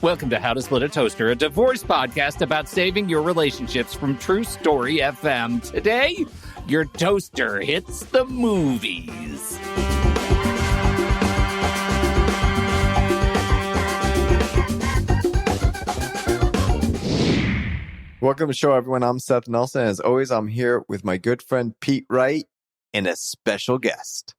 Welcome to How to Split a Toaster, a divorce podcast about saving your relationships from True Story FM. Today, your toaster hits the movies. Welcome to the show, everyone. I'm Seth Nelson. As always, I'm here with my good friend Pete Wright and a special guest,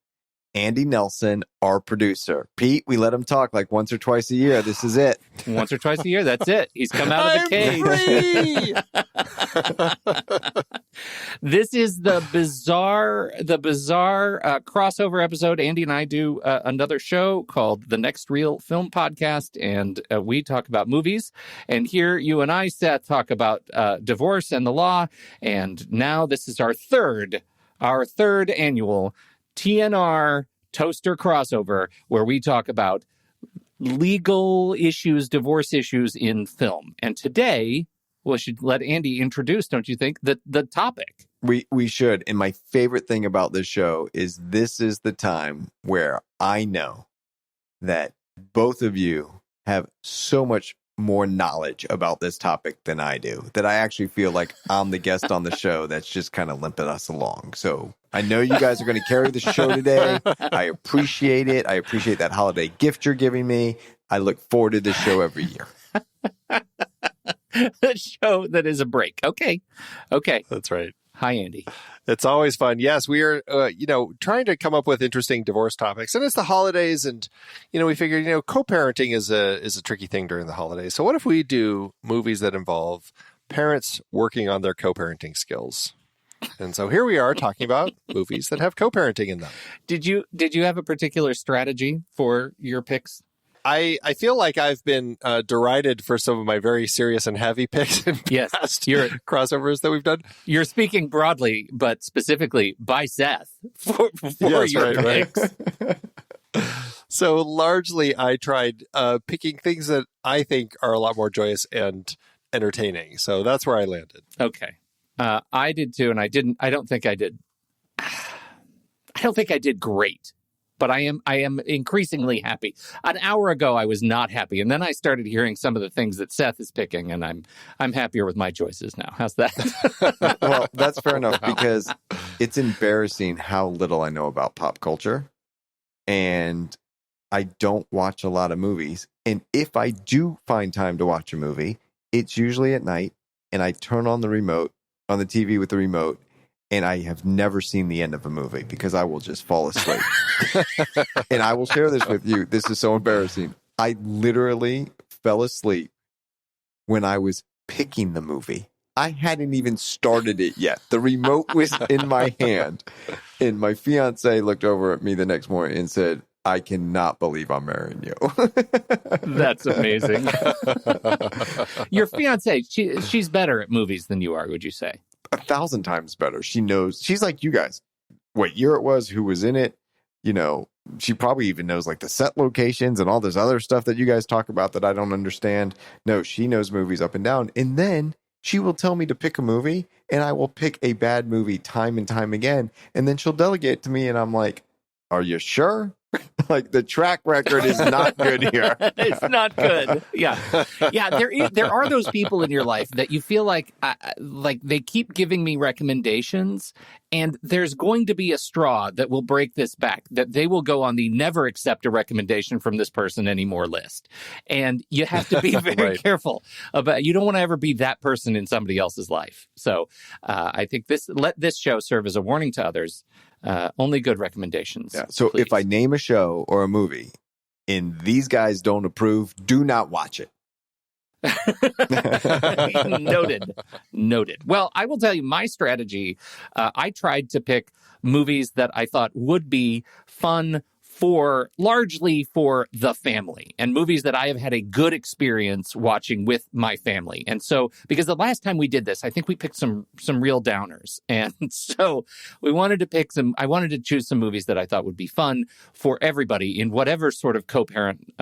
Andy Nelson, our producer. Pete, we let him talk like once or twice a year. This is it. Once or twice a year, that's it. He's come out of the cage. This is the bizarre crossover episode. Andy and I do another show called The Next Real Film Podcast, and we talk about movies. And here, you and I, Seth, talk about divorce and the law. And now this is our third annual TNR Toaster crossover, where we talk about legal issues, divorce issues in film. And today, we should let Andy introduce, don't you think, the topic? We should. And my favorite thing about this show is this is the time where I know that both of you have so much more knowledge about this topic than I do, that I actually feel like I'm the guest on the show that's just kind of limping us along. So I know you guys are going to carry the show today. I appreciate it. I appreciate that holiday gift you're giving me. I look forward to this show every year. The show that is a break. Okay. That's right. Hi, Andy. It's always fun. Yes, we are, trying to come up with interesting divorce topics. And it's the holidays, and, we figured, co-parenting is a tricky thing during the holidays. So what if we do movies that involve parents working on their co-parenting skills? And so here we are talking about movies that have co-parenting in them. Did you have a particular strategy for your picks? I feel like I've been derided for some of my very serious and heavy picks in past crossovers that we've done. You're speaking broadly, but specifically by Seth for yes, your picks. Right. So largely, I tried picking things that I think are a lot more joyous and entertaining. So that's where I landed. Okay, I did too, and I don't think I did great. But I am increasingly happy. An hour ago, I was not happy, and then I started hearing some of the things that Seth is picking, and I'm happier with my choices now. How's that? Well, that's fair enough, because it's embarrassing how little I know about pop culture, and I don't watch a lot of movies. And if I do find time to watch a movie, it's usually at night, and I turn on the TV with the remote. And I have never seen the end of a movie because I will just fall asleep. And I will share this with you. This is so embarrassing. I literally fell asleep when I was picking the movie. I hadn't even started it yet. The remote was in my hand. And my fiance looked over at me the next morning and said, "I cannot believe I'm marrying you." That's amazing. Your fiance, she's better at movies than you are, would you say? 1,000 times better. She knows. She's like you guys. What year it was, who was in it. She probably even knows like the set locations and all this other stuff that you guys talk about that I don't understand. No, she knows movies up and down. And then she will tell me to pick a movie, and I will pick a bad movie time and time again. And then she'll delegate to me, and I'm like, "Are you sure?" Like, the track record is not good here. It's not good. Yeah. There are those people in your life that you feel like they keep giving me recommendations, and there's going to be a straw that will break this back, that they will go on the never accept a recommendation from this person anymore list. And you have to be very careful about, you don't want to ever be that person in somebody else's life. So I think let this show serve as a warning to others. Only good recommendations. Yeah. So please. If I name a show or a movie and these guys don't approve, do not watch it. Noted. Well, I will tell you my strategy. I tried to pick movies that I thought would be fun largely for the family, and movies that I have had a good experience watching with my family. And so, because the last time we did this, I think we picked some real downers. And so I wanted to choose some movies that I thought would be fun for everybody in whatever sort of co-parent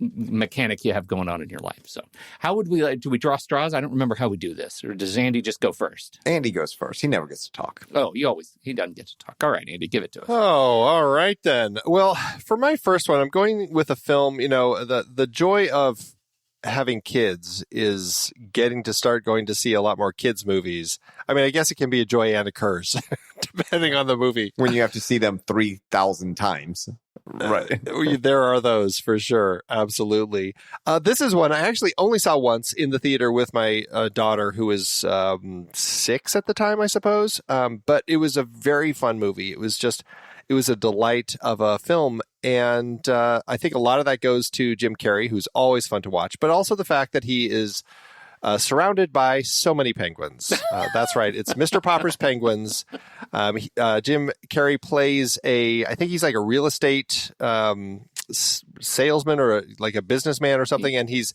mechanic you have going on in your life. So how would do we draw straws? I don't remember how we do this. Or does Andy just go first? Andy goes first. He never gets to talk. Oh, he doesn't get to talk. All right, Andy, give it to us. Oh, all right then. Well, for my first one, I'm going with a film, the joy of having kids is getting to start going to see a lot more kids movies. I mean, I guess it can be a joy and a curse, depending on the movie. When you have to see them 3,000 times. Right. There are those for sure. Absolutely. This is one I actually only saw once in the theater with my daughter, who was 6 at the time, I suppose. But it was a very fun movie. It was a delight of a film. And I think a lot of that goes to Jim Carrey, who's always fun to watch, but also the fact that he is surrounded by so many penguins. That's right. It's Mr. Popper's Penguins. Jim Carrey plays I think he's like a real estate salesman or like a businessman or something. And he's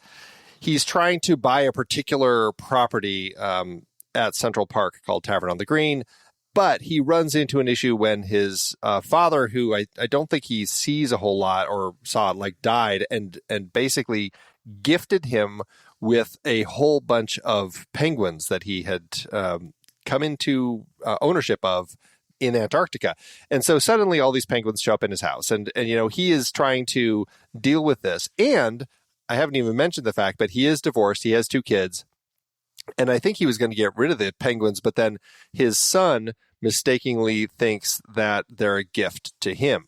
trying to buy a particular property at Central Park called Tavern on the Green. But he runs into an issue when his father, who I don't think he sees a whole lot or saw, like, died and basically gifted him with a whole bunch of penguins that he had come into ownership of in Antarctica. And so suddenly all these penguins show up in his house. And he is trying to deal with this. And I haven't even mentioned the fact, but he is divorced. He has 2 kids. And I think he was going to get rid of the penguins, but then his son mistakenly thinks that they're a gift to him.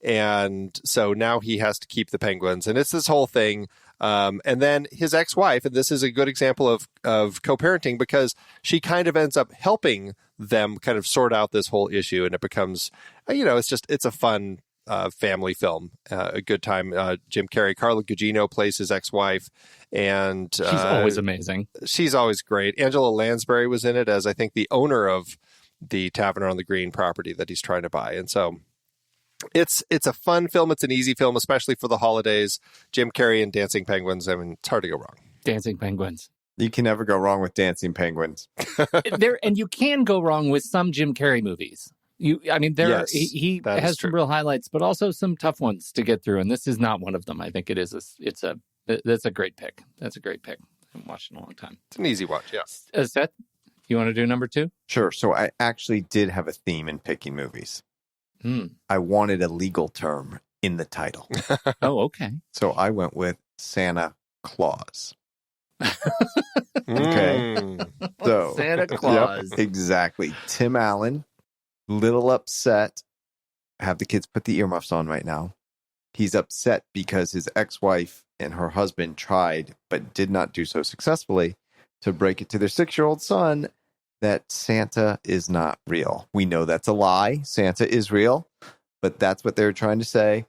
And so now he has to keep the penguins. And it's this whole thing. And then his ex-wife, and this is a good example of co-parenting, because she kind of ends up helping them kind of sort out this whole issue. And it becomes, it's a fun family film, a good time. Jim Carrey, Carla Gugino plays his ex-wife, and she's always amazing. She's always great. Angela Lansbury was in it as, I think, the owner of the Tavern on the Green property that he's trying to buy. And so it's a fun film. It's an easy film, especially for the holidays. Jim Carrey and Dancing Penguins. I mean, it's hard to go wrong. Dancing Penguins. You can never go wrong with Dancing Penguins. And you can go wrong with some Jim Carrey movies. He has some real highlights, but also some tough ones to get through. And this is not one of them. I think it is. That's a great pick. That's a great pick. I haven't watched it in a long time. It's an easy watch. Yeah. Seth, you want to do number 2? Sure. So I actually did have a theme in picking movies. I wanted a legal term in the title. Oh, okay. So I went with Santa Claus. Okay. So Santa Claus. Yep, exactly. Tim Allen, little upset. Have the kids put the earmuffs on right now. He's upset because his ex-wife and her husband tried, but did not do so successfully, to break it to their 6-year-old son that Santa is not real. We know that's a lie. Santa is real, but that's what they're trying to say.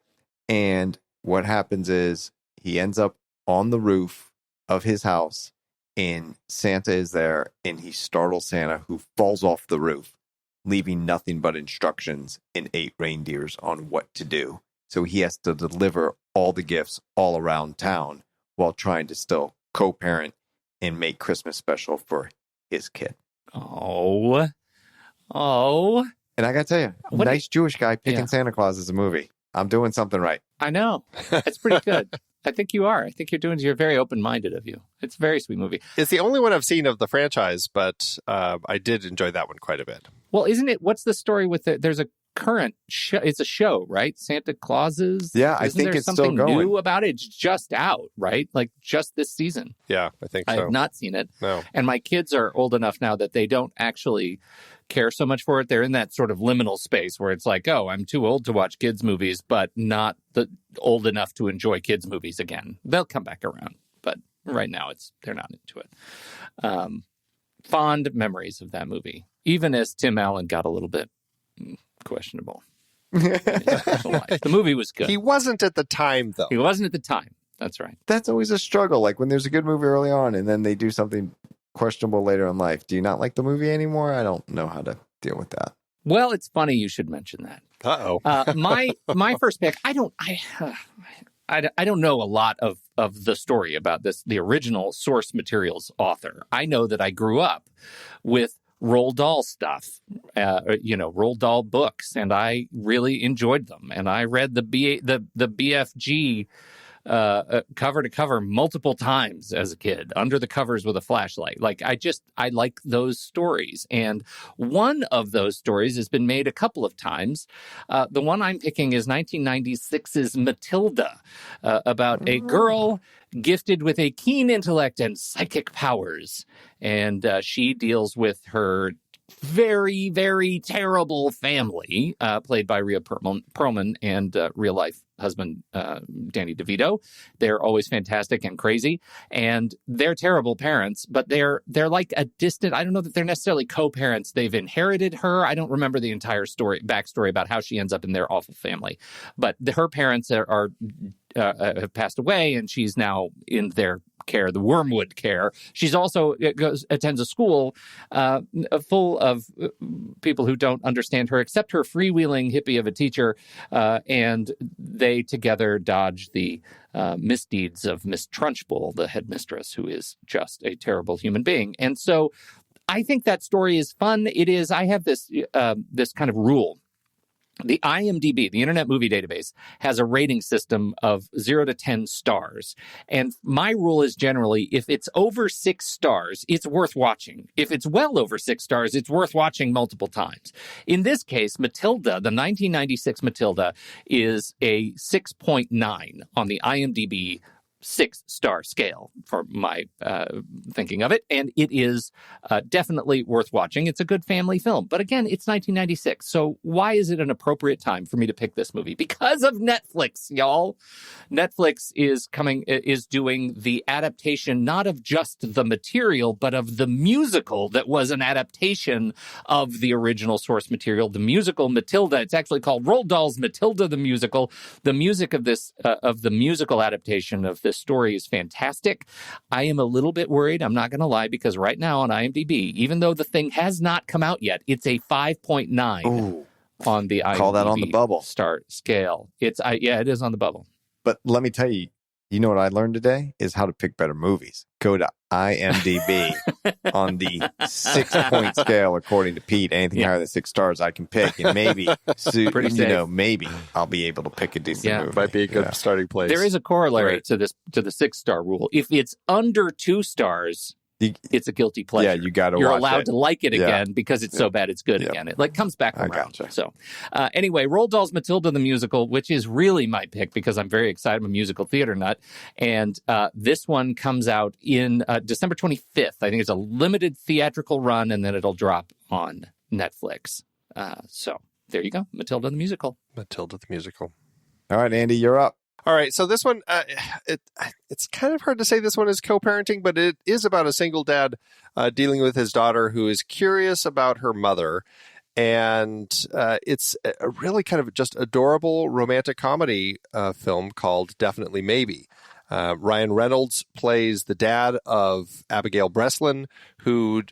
And what happens is he ends up on the roof of his house, and Santa is there, and he startles Santa, who falls off the roof, leaving nothing but instructions and 8 reindeers on what to do. So he has to deliver all the gifts all around town while trying to still co-parent and make Christmas special for his kid. Oh. And I got to tell you, nice Jewish guy picking Santa Claus as a movie. I'm doing something right. I know. It's pretty good. I think you are. I think you're very open-minded of you. It's a very sweet movie. It's the only one I've seen of the franchise, but I did enjoy that one quite a bit. Well, isn't it? What's the story with it? There's a current show. It's a show, right? Santa Clauses. Yeah, I think it's still going. Something new about it? It's just out, right? Like just this season. Yeah, I think so. I have not seen it. No. And my kids are old enough now that they don't actually care so much for it. They're in that sort of liminal space where it's like, oh, I'm too old to watch kids movies, but not old enough to enjoy kids movies again. They'll come back around, but right now they're not into it. Fond memories of that movie, even as Tim Allen got a little bit questionable. The movie was good. He wasn't at the time, though. He wasn't at the time. That's right. That's always a struggle. Like when there's a good movie early on and then they do something questionable later in life. Do you not like the movie anymore? I don't know how to deal with that. Well, it's funny you should mention that. Uh-oh. My first pick, I don't know a lot of the story about this, the original source materials author. I know that I grew up with Roald Dahl stuff, Roald Dahl books, and I really enjoyed them. And I read the BFG cover to cover multiple times as a kid, under the covers with a flashlight. Like, I like those stories. And one of those stories has been made a couple of times. The one I'm picking is 1996's Matilda, about a girl gifted with a keen intellect and psychic powers. And she deals with her very, very terrible family, played by Rhea Perlman and real-life husband Danny DeVito. They're always fantastic and crazy, and they're terrible parents, but they're like a distant, I don't know that they're necessarily co-parents. They've inherited her. I don't remember the entire backstory about how she ends up in their awful family, but her parents are have passed away, and she's now in their care, the Wormwood care. She's also attends a school full of people who don't understand her, except her freewheeling hippie of a teacher, and they together dodge the misdeeds of Miss Trunchbull, the headmistress, who is just a terrible human being. And so I think that story is fun. It is. I have this kind of rule. The IMDb, the Internet Movie Database, has a rating system of 0 to 10 stars. And my rule is generally, if it's over 6 stars, it's worth watching. If it's well over 6 stars, it's worth watching multiple times. In this case, Matilda, the 1996 Matilda, is a 6.9 on the IMDb 6-star scale for my thinking of it. And it is definitely worth watching. It's a good family film. But again, it's 1996. So why is it an appropriate time for me to pick this movie? Because of Netflix, y'all. Netflix is doing the adaptation, not of just the material, but of the musical that was an adaptation of the original source material, the musical Matilda. It's actually called Roald Dahl's Matilda the Musical. The music of this of the musical adaptation of this story is fantastic. I am a little bit worried, I'm not going to lie, because right now on IMDb, even though the thing has not come out yet, it's a 5.9 on the IMDb Call that on the bubble star scale. It is on the bubble. But let me tell you, you know what I learned today is how to pick better movies. Go to IMDb on the 6-point scale, according to Pete. Anything higher than 6 stars, I can pick, and maybe, maybe I'll be able to pick a decent movie. Might be a good starting place. There is a corollary to the 6-star rule. If it's under 2 stars, it's a guilty pleasure. Yeah, you got to. You're allowed to like it again because it's so bad it's good again. It comes back around. Gotcha. So, anyway, Roald Dahl's Matilda the Musical, which is really my pick because I'm very excited. I'm a musical theater nut, and this one comes out in December 25th. I think it's a limited theatrical run, and then it'll drop on Netflix. So there you go, Matilda the Musical. Matilda the Musical. All right, Andy, you're up. All right, so this one, it's kind of hard to say this one is co-parenting, but it is about a single dad dealing with his daughter who is curious about her mother. And it's a really kind of just adorable romantic comedy film called Definitely Maybe. Ryan Reynolds plays the dad of Abigail Breslin, who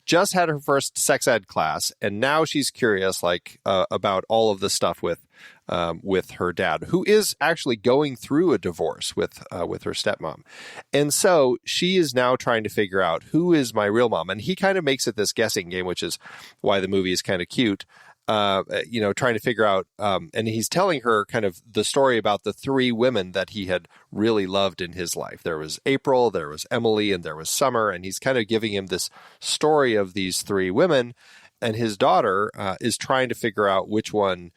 just had her first sex ed class, and now she's curious, about all of the stuff with her dad, who is actually going through a divorce with her stepmom, and so she is now trying to figure out who is my real mom, and he kind of makes it this guessing game, which is why the movie is kind of cute. Trying to figure out, and he's telling her kind of the story about the 3 women that he had really loved in his life. There was April, there was Emily, and there was Summer, and he's kind of giving him this story of these 3 women, and his daughter is trying to figure out which one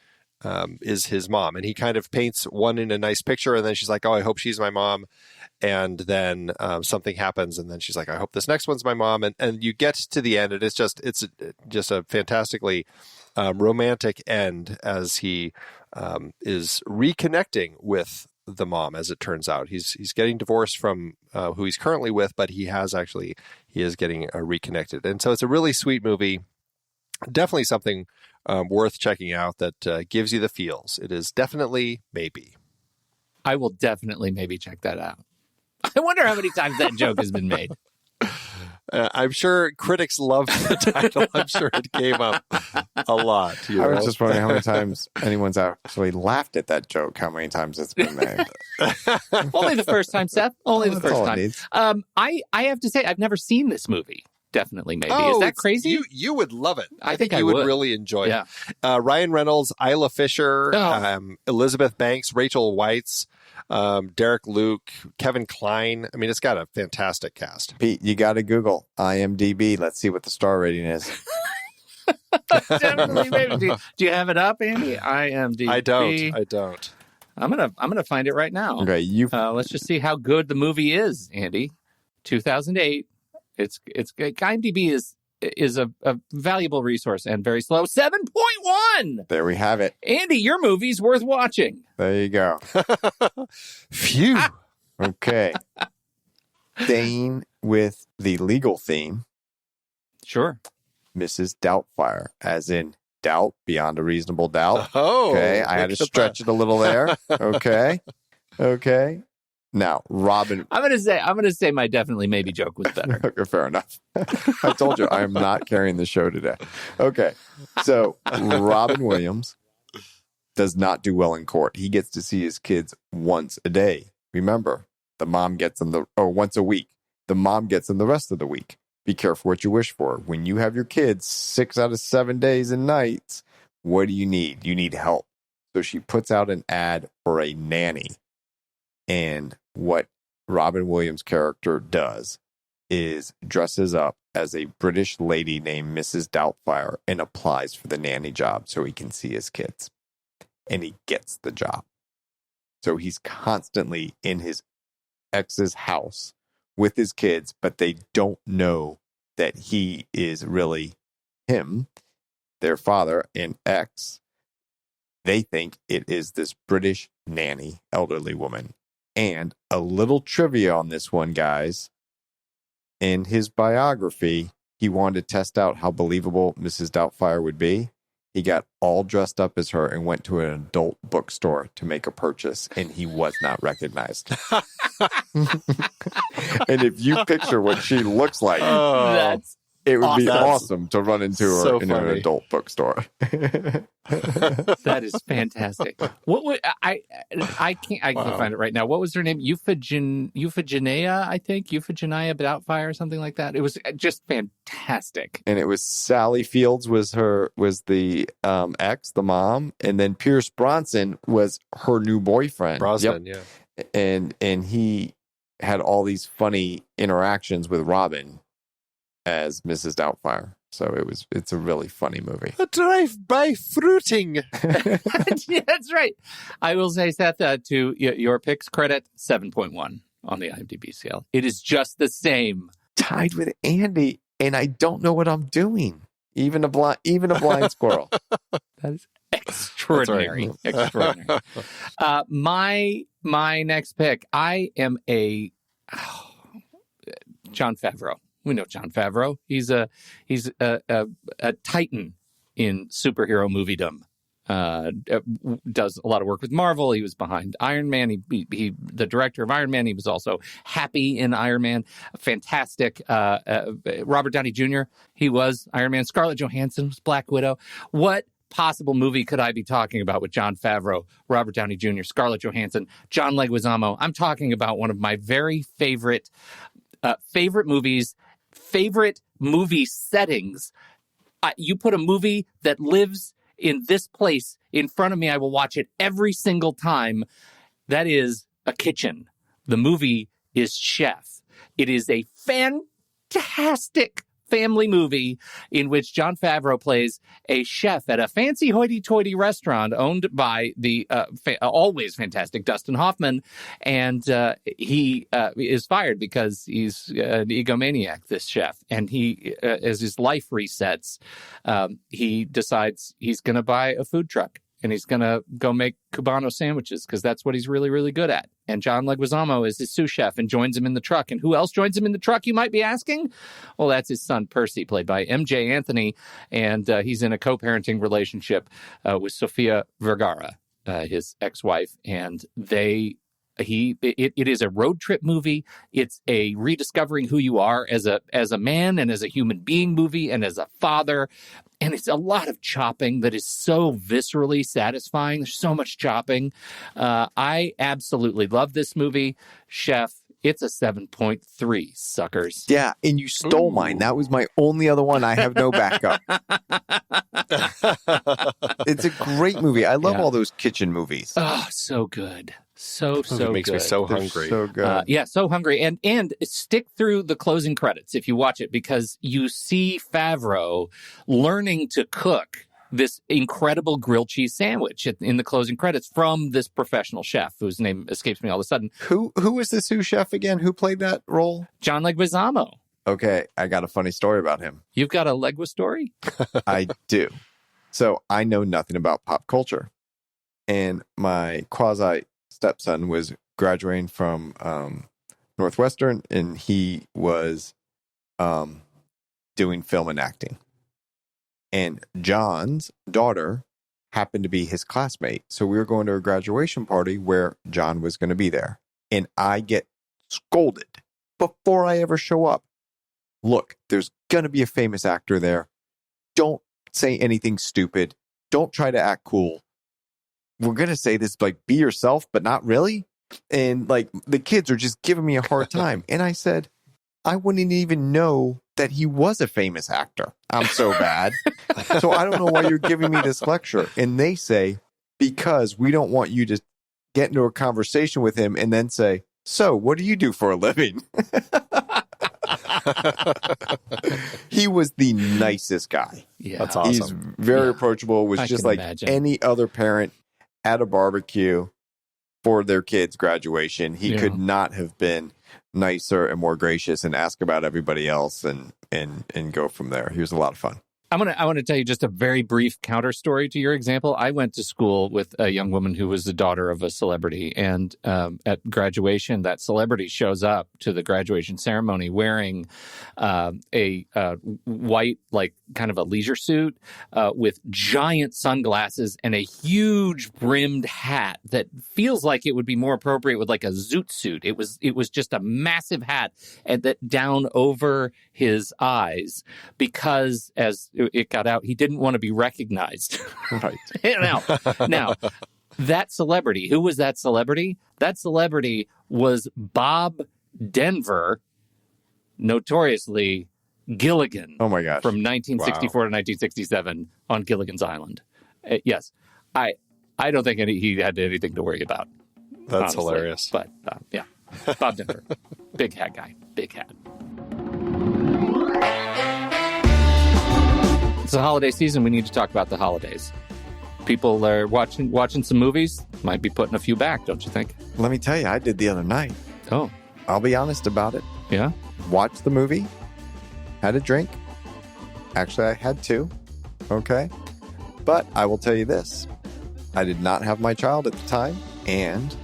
is his mom, and he kind of paints one in a nice picture, and then she's like, oh, I hope she's my mom. And then something happens, and then she's like, I hope this next one's my mom. And you get to the end, and it's just a fantastically romantic end as he is reconnecting with the mom. As it turns out, he's getting divorced from who he's currently with, but he is getting reconnected. And so it's a really sweet movie. Definitely something worth checking out that gives you the feels. It is Definitely Maybe. I will definitely maybe check that out. I wonder how many times that joke has been made. I'm sure critics loved the title. I'm sure it came up a lot. I was just wondering how many times anyone's actually laughed at that joke, how many times it's been made. Only the first time, Seth. Only the first time. I have to say, I've never seen this movie. Definitely Maybe. Is that crazy? You would love it. I think you would really enjoy it. Ryan Reynolds, Isla Fisher, Elizabeth Banks, Rachel Weisz, Derek Luke, Kevin Kline. I mean, it's got a fantastic cast. Pete, you got to Google IMDb. Let's see what the star rating is. Definitely, maybe. Do you have it up, Andy? IMDb. I don't. I'm gonna find it right now. Okay, let's just see how good the movie is, Andy. 2008. It's IMDb is a valuable resource and very slow. 7.1. There we have it. Andy, your movie's worth watching. There you go. Phew. Okay. Staying with the legal theme. Sure. Mrs. Doubtfire, as in doubt beyond a reasonable doubt. Oh, okay. I had to stretch it a little there. Okay. Now, Robin. I'm gonna say my definitely maybe joke was better. Okay, fair enough. I told you I am not carrying the show today. Okay. So Robin Williams does not do well in court. He gets to see his kids once a day. Remember, the mom gets them once a week. The mom gets them the rest of the week. Be careful what you wish for. When you have your kids 6 out of 7 days and nights, what do you need? You need help. So she puts out an ad for a nanny. And what Robin Williams' character does is dresses up as a British lady named Mrs. Doubtfire and applies for the nanny job so he can see his kids. And he gets the job. So he's constantly in his ex's house with his kids, but they don't know that he is really him, their father, and ex. They think it is this British nanny, elderly woman. And a little trivia on this one, guys. In his biography, he wanted to test out how believable Mrs. Doubtfire would be. He got all dressed up as her and went to an adult bookstore to make a purchase, and he was not recognized. And if you picture what she looks like, it would be awesome to run into her in an adult bookstore. That is fantastic. What would I can't find it right now. What was her name? Euphigenia, I think. Euphigenia Doubtfire or something like that. It was just fantastic. And it was Sally Fields was the ex, the mom, and then Pierce Bronson was her new boyfriend. Brosnan, yeah. And he had all these funny interactions with Robin as Mrs. Doubtfire. So it's a really funny movie. A drive-by fruiting. Yeah, that's right. I will say, Seth, to your pick's credit, 7.1 on the IMDb scale. It is just the same. Tied with Andy, and I don't know what I'm doing. Even a blind squirrel. That is extraordinary. Right. Extraordinary. My next pick, I am Jon Favreau. We know Jon Favreau. He's a titan in superhero moviedom. Does a lot of work with Marvel. He was behind Iron Man. He the director of Iron Man. He was also Happy in Iron Man. Fantastic. Robert Downey Jr. He was Iron Man. Scarlett Johansson was Black Widow. What possible movie could I be talking about with Jon Favreau, Robert Downey Jr., Scarlett Johansson, John Leguizamo? I'm talking about one of my very favorite movies. Favorite movie settings. You put a movie that lives in this place in front of me, I will watch it every single time. That is a kitchen. The movie is Chef. It is a fantastic family movie in which Jon Favreau plays a chef at a fancy hoity-toity restaurant owned by the always fantastic Dustin Hoffman, and he is fired because he's an egomaniac, this chef, and he, as his life resets, he decides he's going to buy a food truck. And he's going to go make Cubano sandwiches because that's what he's really, really good at. And John Leguizamo is his sous chef and joins him in the truck. And who else joins him in the truck, you might be asking? Well, that's his son, Percy, played by M.J. Anthony. And he's in a co-parenting relationship with Sofia Vergara, his ex-wife. And it is a road trip movie. It's a rediscovering who you are as a man and as a human being movie and as a father. And it's a lot of chopping that is so viscerally satisfying. There's so much chopping. I absolutely love this movie. Chef, it's a 7.3, suckers. Yeah, and you stole mine. That was my only other one. I have no backup. It's a great movie. I love all those kitchen movies. Oh, so good. So It makes me good. so They're hungry. so good. Yeah, so hungry. And stick through the closing credits if you watch it, because you see Favreau learning to cook this incredible grilled cheese sandwich in the closing credits from this professional chef whose name escapes me all of a sudden. Who was the sous chef again? Who played that role? John Leguizamo. Okay, I got a funny story about him. You've got a Legua story? I do. So I know nothing about pop culture. And my quasi stepson was graduating from Northwestern, and he was doing film and acting. And John's daughter happened to be his classmate. So we were going to a graduation party where John was going to be there. And I get scolded before I ever show up. Look, there's going to be a famous actor there. Don't say anything stupid. Don't try to act cool. We're going to say this, like, be yourself, but not really. And like, the kids are just giving me a hard time. And I said, I wouldn't even know that he was a famous actor. I'm so bad. So I don't know why you're giving me this lecture. And they say, because we don't want you to get into a conversation with him and then say, so what do you do for a living? He was the nicest guy. Yeah. That's awesome. He's very approachable. Was I just can like imagine. any other parent at a barbecue for their kid's graduation. He Yeah. could not have been nicer and more gracious and ask about everybody else and go from there. He was a lot of fun. I want to tell you just a very brief counter story to your example. I went to school with a young woman who was the daughter of a celebrity, and at graduation, that celebrity shows up to the graduation ceremony wearing a white, like kind of a leisure suit with giant sunglasses and a huge brimmed hat that feels like it would be more appropriate with like a zoot suit. It was just a massive hat and that down over his eyes because as it got out, he didn't want to be recognized. Right. Now, that celebrity, who was that celebrity? That celebrity was Bob Denver, notoriously Gilligan. Oh my gosh. From 1964 to 1967 on Gilligan's Island. Yes, I don't think he had anything to worry about. That's honestly. hilarious. But yeah, Bob Denver, big hat guy, big hat. It's the holiday season. We need to talk about the holidays. People are watching some movies. Might be putting a few back, don't you think? Let me tell you, I did the other night. Oh, I'll be honest about it. yeah? Watched the movie, had a drink. Actually, I had two. Okay. But I will tell you this. I did not have my child at the time. And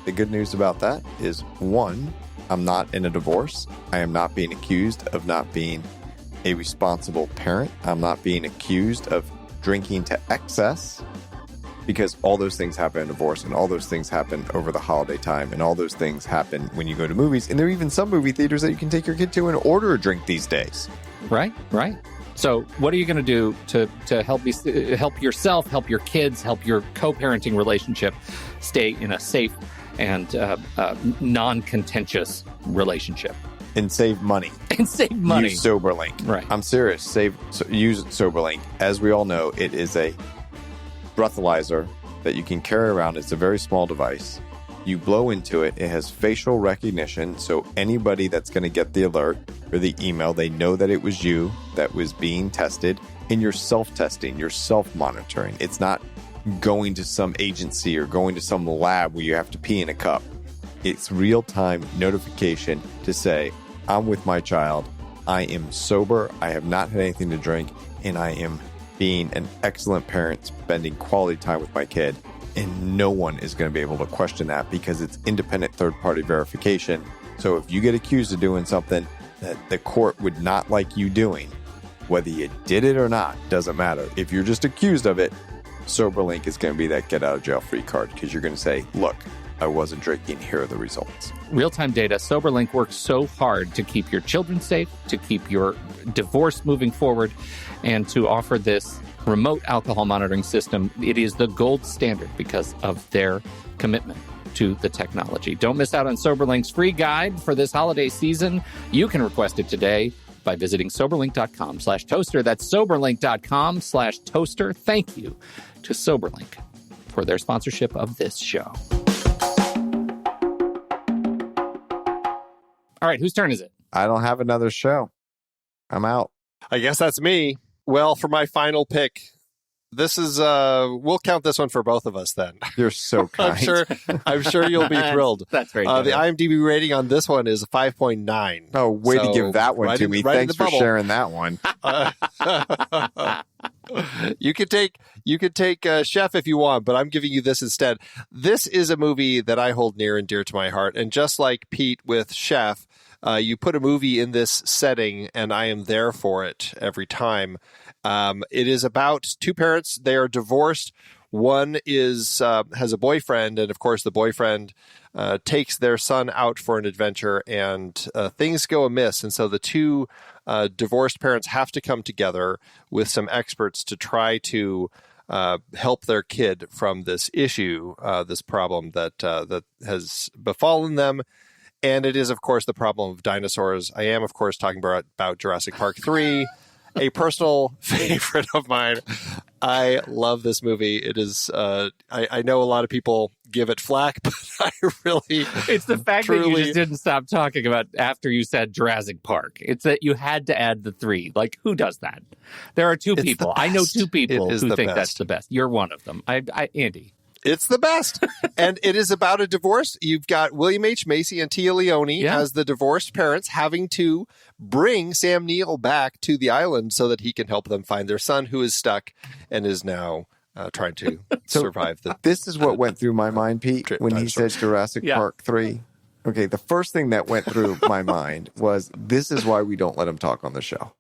the good news about that is, one, I'm not in a divorce. I am not being accused of not being a responsible parent. I'm not being accused of drinking to excess, because all those things happen in divorce, and all those things happen over the holiday time, and all those things happen when you go to movies. And there are even some movie theaters that you can take your kid to and order a drink these days. Right. So what are you going to do to help yourself, help your kids, help your co-parenting relationship stay in a safe and non-contentious relationship? And save money. And save money. Use Soberlink. Right. I'm serious. Use Soberlink. As we all know, it is a breathalyzer that you can carry around. It's a very small device. You blow into it. It has facial recognition. So anybody that's going to get the alert or the email, they know that it was you that was being tested. And you're self-testing. You're self-monitoring. It's not going to some agency or going to some lab where you have to pee in a cup. It's real-time notification to say, I'm with my child. I am sober. I have not had anything to drink. And I am being an excellent parent, spending quality time with my kid. And no one is going to be able to question that because it's independent third-party verification. So if you get accused of doing something that the court would not like you doing, whether you did it or not, doesn't matter. If you're just accused of it, Soberlink is going to be that get-out-of-jail-free card, because you're going to say, look, I wasn't drinking. Here are the results. Real-time data. Soberlink works so hard to keep your children safe, to keep your divorce moving forward, and to offer this remote alcohol monitoring system. It is the gold standard because of their commitment to the technology. Don't miss out on Soberlink's free guide for this holiday season. You can request it today by visiting Soberlink.com/toaster. That's Soberlink.com/toaster. Thank you to Soberlink for their sponsorship of this show. All right, whose turn is it? I don't have another show. I'm out. I guess that's me. Well, for my final pick, this is we'll count this one for both of us then. You're so kind. I'm sure you'll be thrilled. That's very The IMDb rating on this one is 5.9. Oh, way to give that one to me. Thanks for bubble. sharing that one. You could take Chef if you want, but I'm giving you this instead. This is a movie that I hold near and dear to my heart, and just like Pete with Chef, you put a movie in this setting, and I am there for it every time. It is about two parents. They are divorced. One is has a boyfriend, and of course, the boyfriend takes their son out for an adventure, and things go amiss. And so the two divorced parents have to come together with some experts to try to help their kid from this issue, this problem that has befallen them. And it is, of course, the problem of dinosaurs. I am, of course, talking about Jurassic Park 3, a personal favorite of mine. I love this movie. It is, I know a lot of people give it flack, but I really... It's the fact that you just didn't stop talking about after you said Jurassic Park. It's that you had to add the 3. Like, who does that? There are two people. I know two people who think that's the best. You're one of them. Andy. It's the best. And it is about a divorce. You've got William H. Macy and Tia Leone as the divorced parents having to bring Sam Neill back to the island so that he can help them find their son who is stuck and is now trying to survive. This is what went through my mind, Pete, when he said Jurassic Park 3. Okay, the first thing that went through my mind was, this is why we don't let him talk on the show.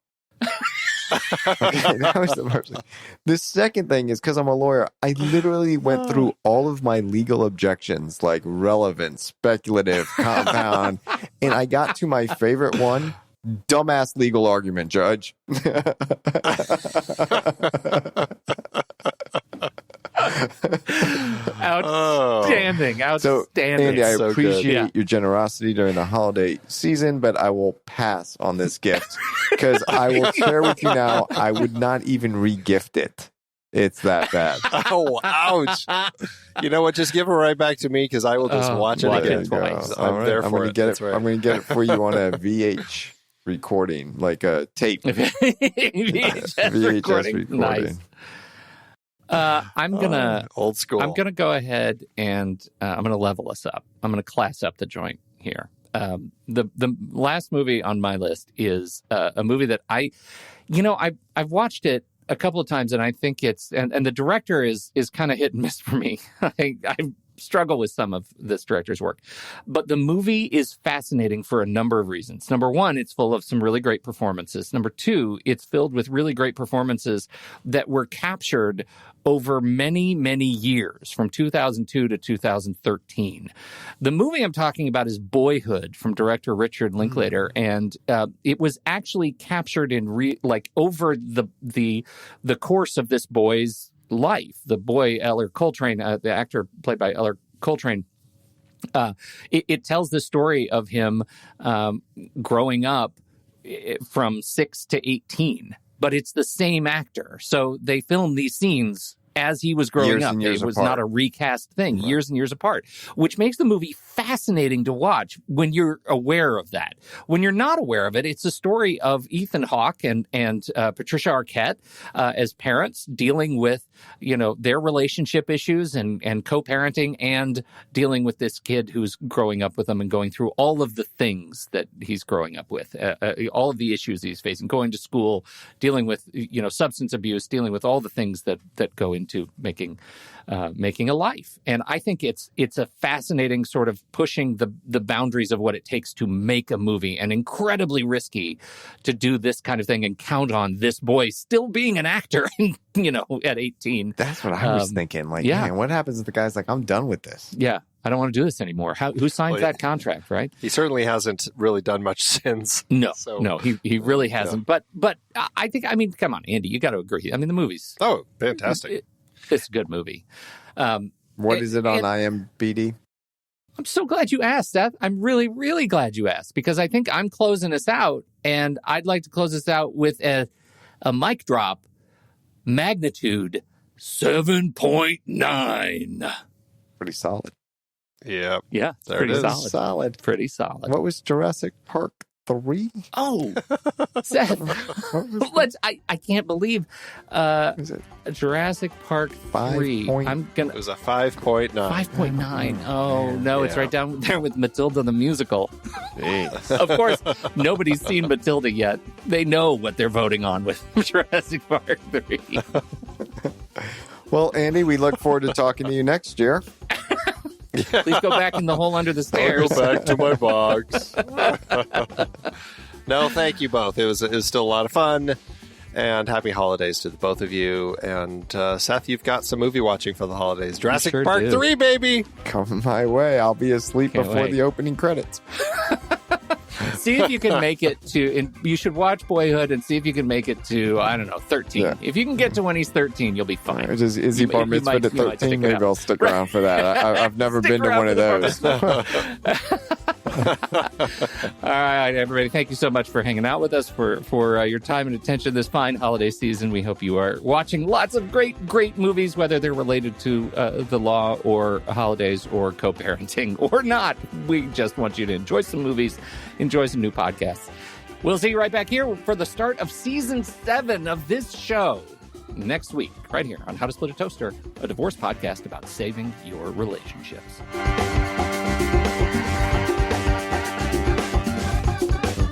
Okay, that was the first thing. The second thing is, because I'm a lawyer, I literally went through all of my legal objections, like relevant, speculative, compound, and I got to my favorite one: dumbass legal argument, Judge. Outstanding. So, Andy, I so appreciate your generosity during the holiday season, but I will pass on this gift because I will share with you now, I would not even re-gift it. It's that bad. Oh, ouch. You know what? Just give it right back to me because I will just watch it again. I'm there for it. I'm going to get it for you on a VH recording, like a tape. VHS recording. Nice. I'm gonna old school. I'm gonna go ahead and I'm gonna level us up. I'm gonna class up the joint here. The last movie on my list is a movie that I've watched it a couple of times, and I think it's and the director is kind of hit and miss for me. I struggle with some of this director's work, but the movie is fascinating for a number of reasons. Number one, it's full of some really great performances. Number two, it's filled with really great performances that were captured over many, many years, from 2002 to 2013. The movie I'm talking about is Boyhood, from director Richard Linklater, and it was actually captured in over the course of this boy's life. The boy, Eller Coltrane, the actor played by Eller Coltrane, it tells the story of him growing up from 6 to 18, but it's the same actor. So they filmed these scenes as he was growing up. It was not a recast thing, right. Years and years apart, which makes the movie fascinating to watch when you're aware of that. When you're not aware of it, it's a story of Ethan Hawke and Patricia Arquette as parents dealing with, their relationship issues and co-parenting, and dealing with this kid who's growing up with them and going through all of the things that he's growing up with, all of the issues he's facing, going to school, dealing with, substance abuse, dealing with all the things that go into making a life. And I think it's a fascinating sort of pushing the boundaries of what it takes to make a movie, and incredibly risky to do this kind of thing and count on this boy still being an actor, at 18. That's what I was thinking. Man, what happens if the guy's like, I'm done with this? Yeah. I don't want to do this anymore. Who signs that contract, right? He certainly hasn't really done much since. No, he really hasn't. Yeah. But I think, come on, Andy, you got to agree. The movie's... Oh, fantastic. It's a good movie. What is it on IMDb? I'm so glad you asked, Seth. I'm really, really glad you asked, because I think I'm closing us out, and I'd like to close us out with a mic drop, magnitude 7.9. Pretty solid. Yeah. Yeah, it's There pretty it is. solid. Solid. Pretty solid. What was Jurassic Park 3? Oh, Seth, I can't believe Is it Jurassic Park 3. 5 I'm gonna It was a 5.9. 5.9. Oh no, it's Yeah. right down there with Matilda the musical. Jeez. Of course, nobody's seen Matilda yet. They know what they're voting on with Jurassic Park 3. Well, Andy, we look forward to talking to you next year. Please go back in the hole under the I'll stairs. go back to my box. No, thank you both. It was still a lot of fun. And happy holidays to the both of you. And Seth, you've got some movie watching for the holidays. Jurassic sure Park do. 3, baby. Come my way. I'll be asleep Can't before wait. the opening credits. See if you can make it to. And you should watch Boyhood and see if you can make it to, I don't know, 13. Yeah. If you can get to when he's 13, you'll be fine. Which is he You- bar you mitzvah might- to you might stick 13? it Maybe out. I'll stick around for that. I've never Stick been to around one of for the those. All right, everybody. Thank you so much for hanging out with us, for your time and attention this fine holiday season. We hope you are watching lots of great movies, whether they're related to the law or holidays or co-parenting or not. We just want you to enjoy some movies, enjoy some new podcasts. We'll see you right back here for the start of season 7 of this show next week, right here on How to Split a Toaster, a divorce podcast about saving your relationships.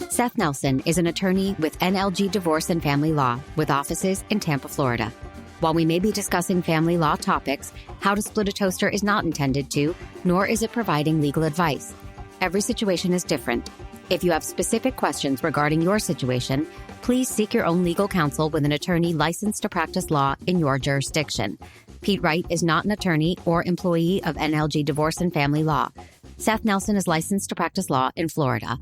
Seth Nelson is an attorney with NLG Divorce and Family Law with offices in Tampa, Florida. While we may be discussing family law topics, How to Split a Toaster is not intended to, nor is it providing legal advice. Every situation is different. If you have specific questions regarding your situation, please seek your own legal counsel with an attorney licensed to practice law in your jurisdiction. Pete Wright is not an attorney or employee of NLG Divorce and Family Law. Seth Nelson is licensed to practice law in Florida.